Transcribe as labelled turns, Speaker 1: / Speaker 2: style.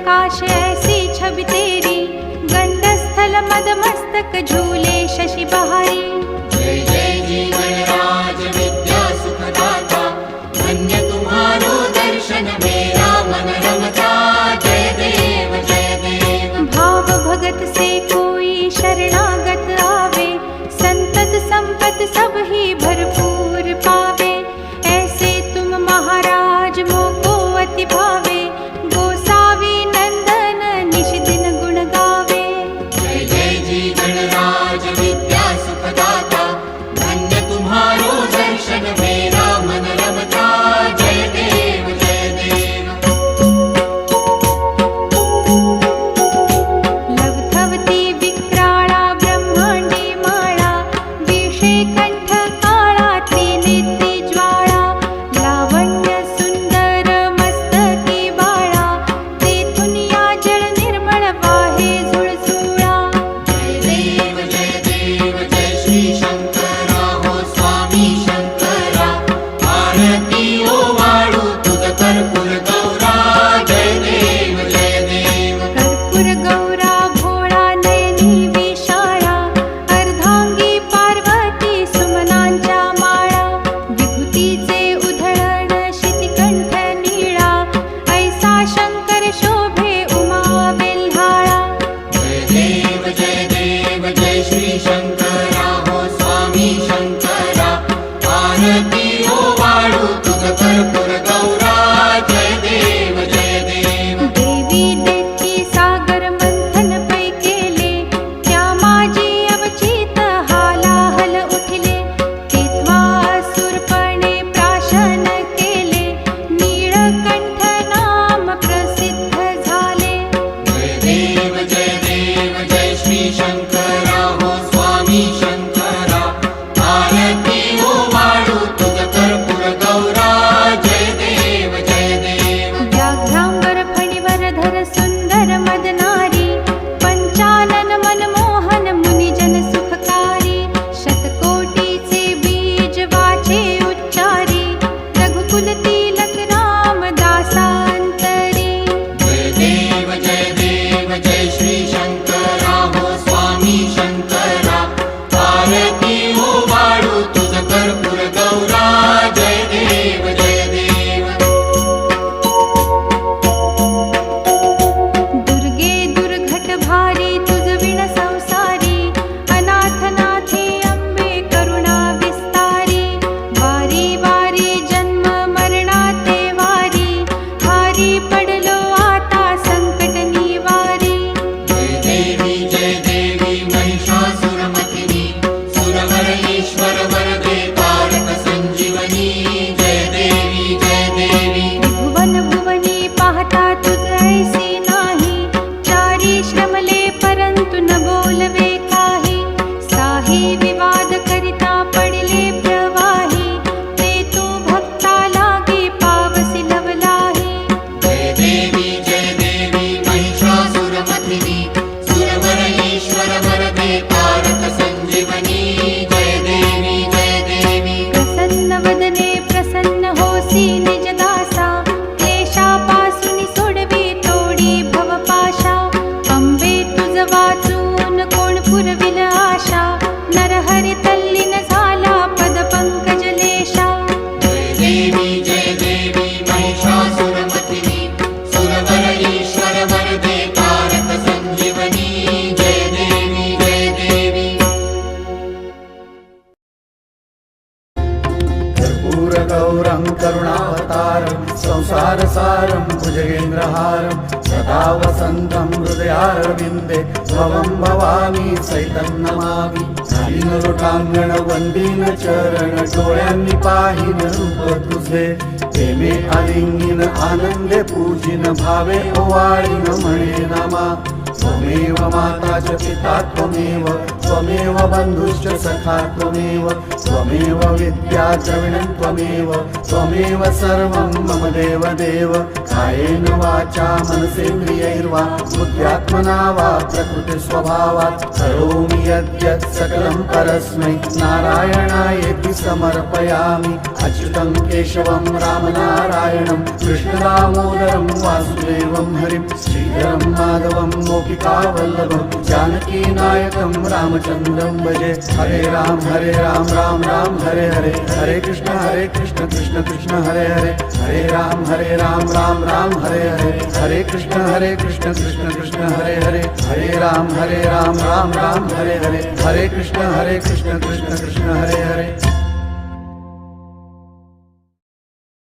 Speaker 1: प्रकाश ऐसी छवि तेरी, गंडस्थल मदमस्तक झूले शशि बहारी।
Speaker 2: जय जय जी गणराज विद्या सुखदाता, धन्य तुम्हारो दर्शन मेरा मन रमता। जय देव जय देव।
Speaker 1: भाव भगत से कोई शरणागत आवे, संतत संपत सब ही भरपूर पावे। ऐसे तुम महाराज मोको अति भावे, गोसावी नंदन निश दिन गुण गावे।
Speaker 2: जय जय जी गणराज विद्या सुखदाता, धन्य तुम्हारो दर्शन मेरा मन रमता। जय देव जय देव।
Speaker 1: लवथवती विक्राळा ब्रह्मांडी माळा, विषे कंठ काळा त्रिनेत्री ज्वाळा। लावण्य सुंदर मस्तकी बाळा, तेथून या जळ निर्मळ वाहे झुळझुळा।
Speaker 2: जय देव जय श्री शंकरा हो स्वामी शंकरा, आरती ओ वाळू तुझ कर्पूर गौरा। जय देव जय देव।
Speaker 1: कर्पूर गौरा भोळा नयनी विशाळा, अर्धांगी पार्वती सुमनांच्या माळा। विभूतीचे उधळण शितिकंठ नीळा, ऐसा शंकर शोभे उमा बेल्हाळा।
Speaker 2: जय देव जय श्री शंकरा हो स्वामी शंकरा, आरती ओ वाळू तुझ कर्पूर गौरा। जय देव जय देव।
Speaker 1: देवी देती सागर मंथन पै केले, त्या माझी अवचित हालाहल उठले। तेव्हा असुरपणे प्राशन केले, नीळकंठ नाम प्रसिद्ध झाले।
Speaker 2: जय देव जय श्री शंकरा हो स्वामी शंकरा, आरती ओ वाळू तुझ कर्पूर गौरा। जय देव जय देव।
Speaker 1: व्याघ्रांबर फणीवर धर सुंदर मदनारी, पंचानन मनमोहन मुनिजन सुखकारी। शतकोटीचे बीज वाचे उच्चारी, रघुकुल तिलक राम दासांतरी।
Speaker 2: जय देव जय श्री शंकरा हो स्वामी शंकरा, आरती ओ वाळू तुझ कर्पूर गौरा। जय देव जय देव।
Speaker 1: दुर्गे दुर्घट भारी तुझ विण संसारी, अनाथनाथे अंबे करुणा विस्तारी। वारी वारी जन्म मरणाते वारी, भारी पडलो आता संकट निवारी।
Speaker 2: जय देवी महिषासुरमथिनी, सुरवर ईश्वर वरदे तारक संजीवनी। जय देवी जय देवी।
Speaker 1: भुवन भुवनी पाहता तुझ ऐसी नाही, चारी श्रमले परंतु न बोलवे काही। साही विवाद करिता पडले प्रवाही, ते तू भक्ता लागे पावसी लवलाही।
Speaker 2: जय देवी महिषासुरमथिनी, सुरवर ईश्वर वरदे तारक संजीवनी। जय देवी जय देवी।
Speaker 1: प्रसन्न वदने प्रसन्न होसी निज दासा, क्लेशापासून सोडवी तोडी भवपाशा। अंबे तुझ वाचून कोण पुरविल आशा, नरहरी तल्लीन झाला पद पंकजलेशा।
Speaker 2: जय देवी महिषासुरमथिनी, सुरवर ईश्वर वरदे तारक संजीवनी। जय देवी जय देवी।
Speaker 3: कर्पूरगौरं करुणावतारं, संसारसारं भुजगेन्द्रहारं, सदा वसन्तं हृदयारविन्दे भवं भवानी सहितं नमामि। नलिनलोटांगण वंदीन चरण, डोळ्यांनी पाहिन रूप तुझे। प्रेमे आलिंगीन आनंदे पूजिन, भावे ओवाळीन म्हणे नमा। त्वमेव माता च पिता त्वमेव, त्वमेव बन्धुश्च सखा त्वमेव त्वमेव विद्या द्रविणं त्वमेव सर्वं मम देवदेव कायेन वाचा मनसेन्द्रियैर्वा बुद्ध्यात्मना वा प्रकृतिस्वभावात् करोमि यद्यत् सकलं परस्मै नारायणायेति समर्पयामि अच्युतं केशवं रामनारायणं कृष्णदामोदरं वासुदेवं हरिं श्रीधरं माधवं गोपिकावल्लभं जानकीनायकं रामचन्द्रं भजे हरे राम राम राम हरे हरे हरे कृष्ण कृष्ण कृष्ण हरे हरे हरे राम राम हरे हरे हरे कृष्ण कृष्ण कृष्ण हरे हरे हरे राम राम राम हरे हरे हरे कृष्ण कृष्ण कृष्ण हरे हरे